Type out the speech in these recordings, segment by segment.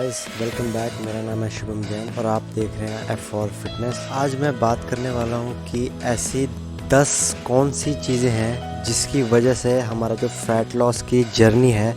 Guys, welcome back. मेरा नाम है शुभम जैन और आप देख रहे हैं F4 फिटनेस। आज मैं बात करने वाला हूं कि ऐसी 10 कौन सी चीज़ें हैं जिसकी वजह से हमारा जो फैट लॉस की जर्नी है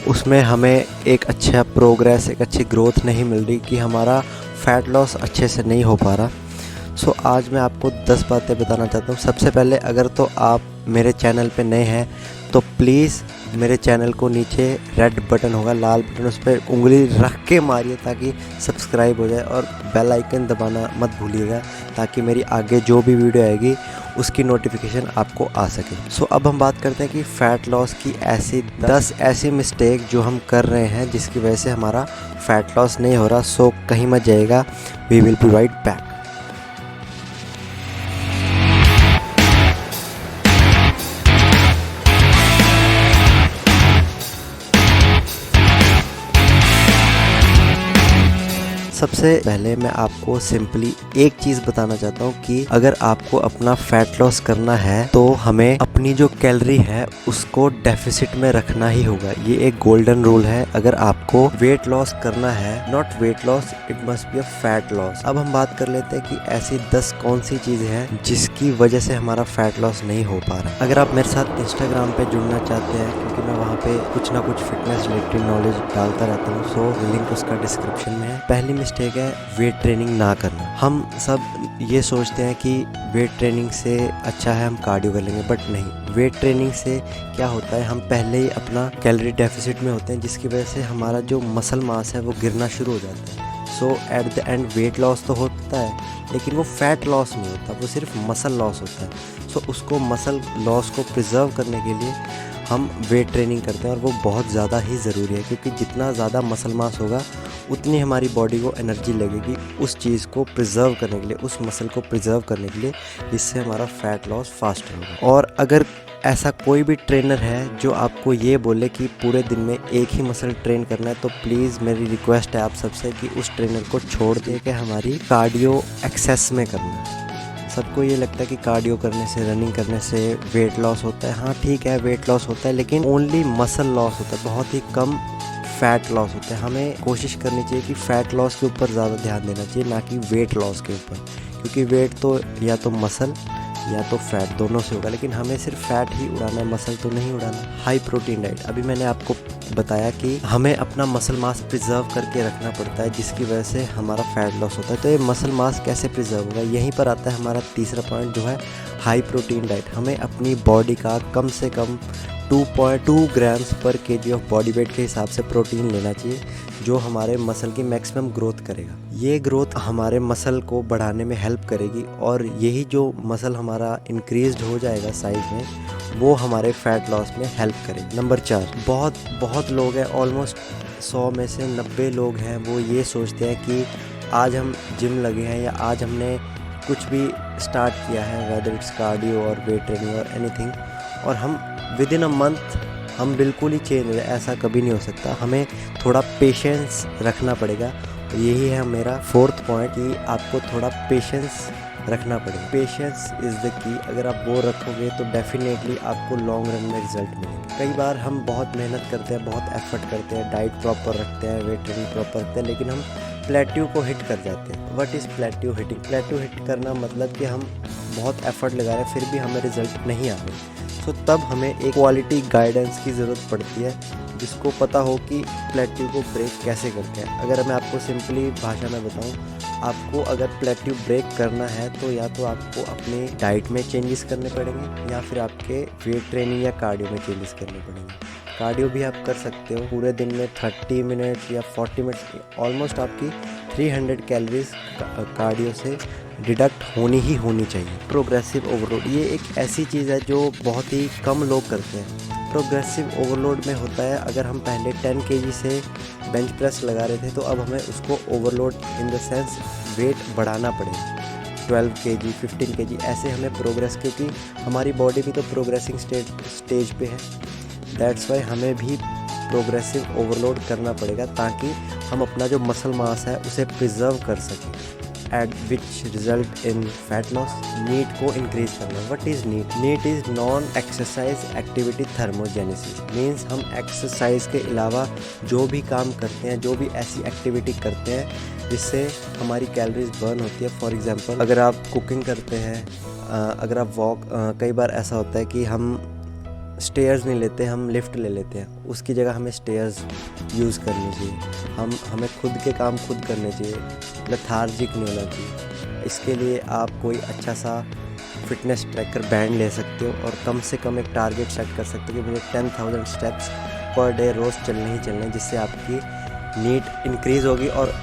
उसमें हमें एक अच्छा प्रोग्रेस, एक अच्छी ग्रोथ नहीं मिल रही, कि हमारा फैट लॉस अच्छे से नहीं हो पा रहा। सो आज मैं आपको 10 बातें बताना चाहता हूँ। सबसे पहले, अगर तो आप मेरे चैनल पे नए हैं तो प्लीज़ मेरे चैनल को नीचे रेड बटन होगा, लाल बटन, उस पर उंगली रख के मारिए ताकि सब्सक्राइब हो जाए, और बेल आइकन दबाना मत भूलिएगा ताकि मेरी आगे जो भी वीडियो आएगी उसकी नोटिफिकेशन आपको आ सके। सो अब हम बात करते हैं कि फ़ैट लॉस की ऐसी 10 ऐसी मिस्टेक जो हम कर रहे हैं जिसकी वजह से हमारा फ़ैट लॉस नहीं हो रहा। सो कहीं मत जाइएगा, we will be right back. सबसे पहले मैं आपको सिंपली एक चीज़ बताना चाहता हूँ कि अगर आपको अपना फैट लॉस करना है तो हमें अपनी जो कैलोरी है उसको डेफिसिट में रखना ही होगा। ये एक गोल्डन रूल है। अगर आपको वेट लॉस करना है, not weight loss, it must be a fat loss. अब हम बात कर लेते हैं कि ऐसी 10 कौन सी चीज़ें हैं जिसकी वजह से हमारा फैट लॉस नहीं हो पा रहा। अगर आप मेरे साथ इंस्टाग्राम पे जुड़ना चाहते हैं, क्योंकि मैं वहाँ पे कुछ ना कुछ फिटनेस रिलेटेड नॉलेज डालता रहता हूँ, सो लिंक उसका डिस्क्रिप्शन में है। पहली मिस्टेक है वेट ट्रेनिंग ना करना। हम सब ये सोचते हैं कि वेट ट्रेनिंग से अच्छा है हम कार्डियो कर लेंगे, बट नहीं। वेट ट्रेनिंग से क्या होता है, हम पहले ही अपना कैलोरी डेफिसिट में होते हैं जिसकी वजह से हमारा जो मसल मास है वो गिरना शुरू हो जाता है। So at the end weight loss तो होता है लेकिन वो फैट लॉस नहीं होता, वो सिर्फ मसल लॉस होता है। सो उसको मसल लॉस को प्रिजर्व करने के लिए हम वेट ट्रेनिंग करते हैं, और वो बहुत ज़्यादा ही ज़रूरी है, क्योंकि जितना ज़्यादा मसल मास होगा उतनी हमारी बॉडी को एनर्जी लगेगी उस चीज़ को प्रिजर्व करने के लिए, उस मसल को प्रिजर्व करने के लिए, जिससे हमारा फैट लॉस फास्ट होगा। और अगर ऐसा कोई भी ट्रेनर है जो आपको ये बोले कि पूरे दिन में एक ही मसल ट्रेन करना है, तो प्लीज़ मेरी रिक्वेस्ट है आप सबसे कि उस ट्रेनर को छोड़ दें कि हमारी कार्डियो एक्सेस में करना है। सबको ये लगता है कि कार्डियो करने से, रनिंग करने से वेट लॉस होता है। हाँ ठीक है, वेट लॉस होता है, लेकिन ओनली मसल लॉस होता है, बहुत ही कम फैट लॉस होता है। हमें कोशिश करनी चाहिए कि फ़ैट लॉस के ऊपर ज़्यादा ध्यान देना चाहिए, ना कि वेट लॉस के ऊपर, क्योंकि वेट तो या तो मसल या तो फैट दोनों से होगा, लेकिन हमें सिर्फ फैट ही उड़ाना है, मसल तो नहीं उड़ाना। हाई प्रोटीन डाइट, अभी मैंने आपको बताया कि हमें अपना मसल मास प्रिजर्व करके रखना पड़ता है जिसकी वजह से हमारा फैट लॉस होता है। तो ये मसल मास कैसे प्रिजर्व होगा, यहीं पर आता है हमारा तीसरा पॉइंट जो है हाई प्रोटीन डाइट। हमें अपनी बॉडी का कम से कम 2.2 ग्राम्स पर केजी ऑफ बॉडी वेट के हिसाब से प्रोटीन लेना चाहिए, जो हमारे मसल की मैक्सिमम ग्रोथ करेगा। ये ग्रोथ हमारे मसल को बढ़ाने में हेल्प करेगी, और यही जो मसल हमारा इंक्रीज्ड हो जाएगा साइज में, वो हमारे फैट लॉस में हेल्प करेगी। नंबर 4, बहुत लोग हैं, ऑलमोस्ट 100 में से 90 लोग हैं, वो ये सोचते हैं कि आज हम जिम लगे हैं या आज हमने कुछ भी स्टार्ट किया है, वेदर इट्स कार्डियो और वेट ट्रेनिंग और एनीथिंग, और हम विद इन अ मंथ हम बिल्कुल ही चेंज हो जाए, ऐसा कभी नहीं हो सकता। हमें थोड़ा पेशेंस रखना पड़ेगा, और यही है मेरा 4th पॉइंट कि आपको थोड़ा पेशेंस रखना पड़ेगा। Patience is the key. अगर आप वो रखोगे तो डेफिनेटली आपको लॉन्ग रन में रिजल्ट मिलेगा। कई बार हम बहुत मेहनत करते हैं, बहुत एफर्ट करते हैं, डाइट प्रॉपर रखते हैं, वेट ट्रेनिंग प्रॉपर रखते हैं, लेकिन हम प्लेट्यू को हिट कर जाते हैं। What is plateau hitting? Plateau hit करना मतलब कि हम बहुत एफर्ट लगा रहे हैं फिर भी हमें रिजल्ट नहीं आ रहे। सो तब हमें एक क्वालिटी गाइडेंस की ज़रूरत पड़ती है जिसको पता हो कि प्लेट्यू को ब्रेक कैसे करते हैं। अगर मैं आपको सिंपली भाषा में बताऊं, आपको अगर प्लेट्यू ब्रेक करना है तो या तो आपको अपने डाइट में चेंजेस करने पड़ेंगे, या फिर आपके वेट ट्रेनिंग या कार्डियो में चेंजेस करने पड़ेंगे। कार्डियो भी आप कर सकते हो, पूरे दिन में 30 मिनट्स या 40 मिनट्स, ऑलमोस्ट आपकी 300 कैलोरीज कार्डियो से डिडक्ट होनी चाहिए। प्रोग्रेसिव ओवरलोड, ये एक ऐसी चीज़ है जो बहुत ही कम लोग करते हैं। प्रोग्रेसिव ओवरलोड में होता है, अगर हम पहले 10 केजी से बेंच प्रेस लगा रहे थे तो अब हमें उसको overload in the sense weight बढ़ाना पड़ेगा, 12 केजी, 15 केजी, ऐसे हमें प्रोग्रेस, क्योंकि हमारी बॉडी भी तो प्रोग्रेसिंग स्टेज पे है। दैट्स वाई हमें भी प्रोग्रेसिव ओवरलोड करना पड़ेगा ताकि हम अपना जो मसल मास है उसे प्रिजर्व कर सकें। Which result in fat loss. NEAT को इंक्रीज करना। What is NEAT? NEAT is non exercise activity thermogenesis. Means हम एक्सरसाइज के अलावा जो भी काम करते हैं, जो भी ऐसी एक्टिविटी करते हैं जिससे हमारी कैलोरीज बर्न होती है। फॉर एग्जांपल अगर आप कुकिंग करते हैं, अगर आप वॉक, कई बार ऐसा होता है कि हम स्टेयर्स नहीं लेते, हम लिफ्ट ले लेते हैं। उसकी जगह हमें स्टेयर्स यूज़ करनी चाहिए। हमें खुद के काम खुद करने चाहिए, लेथार्जिक नहीं होना चाहिए। इसके लिए आप कोई अच्छा सा फिटनेस ट्रैकर बैंड ले सकते हो और कम से कम एक टारगेट सेट कर सकते हो कि मुझे 10,000 स्टेप्स पर डे रोज़ चलने ही चलने, जिससे आपकी नीड इंक्रीज़ होगी और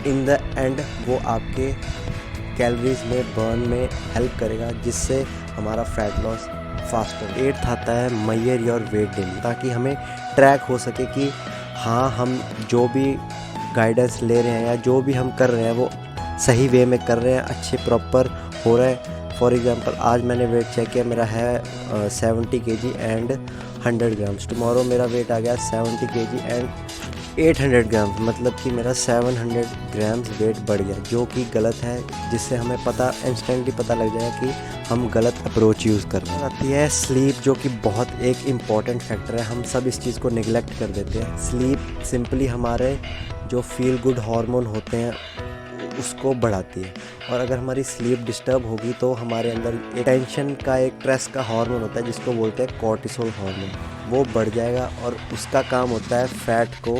इन द एंड वो आपके कैलोरीज में बर्न में हेल्प करेगा, जिससे हमारा फैट लॉस फास्टर। 8th आता है मेजर योर वेट डेली, ताकि हमें ट्रैक हो सके कि हाँ हम जो भी गाइडेंस ले रहे हैं या जो भी हम कर रहे हैं वो सही वे में कर रहे हैं, अच्छे प्रॉपर हो रहा है। फॉर एग्जांपल आज मैंने वेट चेक किया, मेरा है 70 kg एंड 100 ग्राम्स। टुमारो मेरा वेट आ गया 70 kg एंड 800 ग्राम्स, मतलब कि मेरा 700 ग्राम्स वेट बढ़ गया, जो कि गलत है, जिससे हमें इंस्टेंटली पता लग जाएगा कि हम गलत अप्रोच यूज़ कर रहे हैं। आती है स्लीप, जो कि बहुत एक इम्पॉर्टेंट फैक्टर है। हम सब इस चीज़ को निगलेक्ट कर देते हैं। स्लीप सिंपली हमारे जो फील गुड हार्मोन होते हैं उसको बढ़ाती है, और अगर हमारी स्लीप डिस्टर्ब होगी तो हमारे अंदर टेंशन का एक स्ट्रेस का हार्मोन होता है जिसको बोलते हैं कॉर्टिसोल हार्मोन, वो बढ़ जाएगा और उसका काम होता है फैट को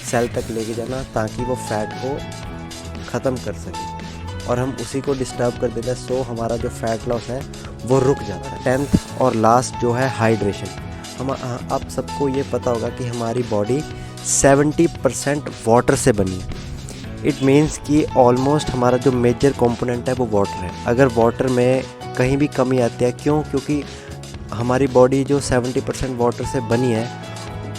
सेल तक लेके जाना, ताकि वो फैट को ख़त्म कर सके, और हम उसी को डिस्टर्ब कर देते हैं। सो हमारा जो फैट लॉस है वो रुक जाता है। 10th और लास्ट जो है हाइड्रेशन। आप सबको ये पता होगा कि हमारी बॉडी 70% वाटर से बनी है। इट मीन्स कि ऑलमोस्ट हमारा जो मेजर कंपोनेंट है वो वाटर है। अगर वाटर में कहीं भी कमी आती है, क्योंकि हमारी बॉडी जो 70% वाटर से बनी है,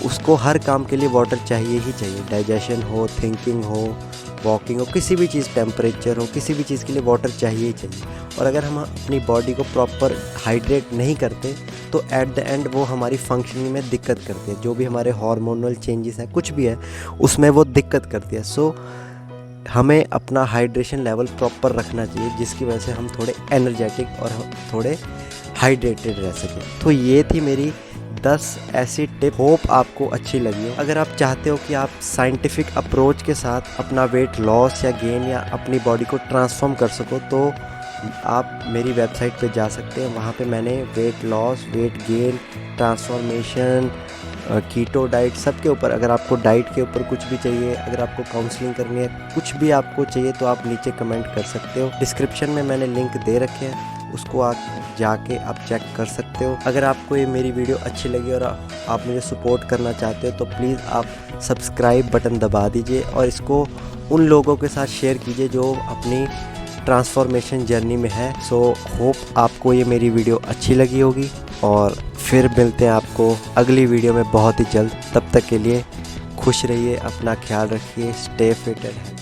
उसको हर काम के लिए वाटर चाहिए ही चाहिए। डाइजेशन हो, थिंकिंग हो, वॉकिंग हो, किसी भी चीज़, टेम्परेचर हो, किसी भी चीज़ के लिए वाटर चाहिए ही चाहिए। और अगर हम अपनी बॉडी को प्रॉपर हाइड्रेट नहीं करते तो एट द एंड वो हमारी फंक्शनिंग में दिक्कत करती है। जो भी हमारे हार्मोनल चेंजेस हैं, कुछ भी है, उसमें वो दिक्कत करती है। सो हमें अपना हाइड्रेशन लेवल प्रॉपर रखना चाहिए, जिसकी वजह से हम थोड़े एनर्जेटिक और थोड़े हाइड्रेटेड रह सकें। तो ये थी मेरी 10 ऐसी टिप, होप आपको अच्छी लगी हो। अगर आप चाहते हो कि आप साइंटिफिक अप्रोच के साथ अपना वेट लॉस या गेन या अपनी बॉडी को ट्रांसफॉर्म कर सको, तो आप मेरी वेबसाइट पे जा सकते हैं। वहाँ पे मैंने weight loss, weight gain, transformation, keto diet, सब के ऊपर, अगर आपको डाइट के ऊपर कुछ भी चाहिए, अगर आपको काउंसलिंग करनी है, कुछ भी आपको चाहिए, तो आप नीचे कमेंट कर सकते हो। डिस्क्रिप्शन में मैंने लिंक दे रखे हैं, उसको आप जाके आप चेक कर सकते हो। अगर आपको ये मेरी वीडियो अच्छी लगी और आप मुझे सपोर्ट करना चाहते हो तो प्लीज़ आप सब्सक्राइब बटन दबा दीजिए और इसको उन लोगों के साथ शेयर कीजिए जो अपनी ट्रांसफॉर्मेशन जर्नी में है। सो होप आपको ये मेरी वीडियो अच्छी लगी होगी, और फिर मिलते हैं आपको अगली वीडियो में बहुत ही जल्द। तब तक के लिए खुश रहिए, अपना ख्याल रखिए, स्टे फिट एंड हेल्दी।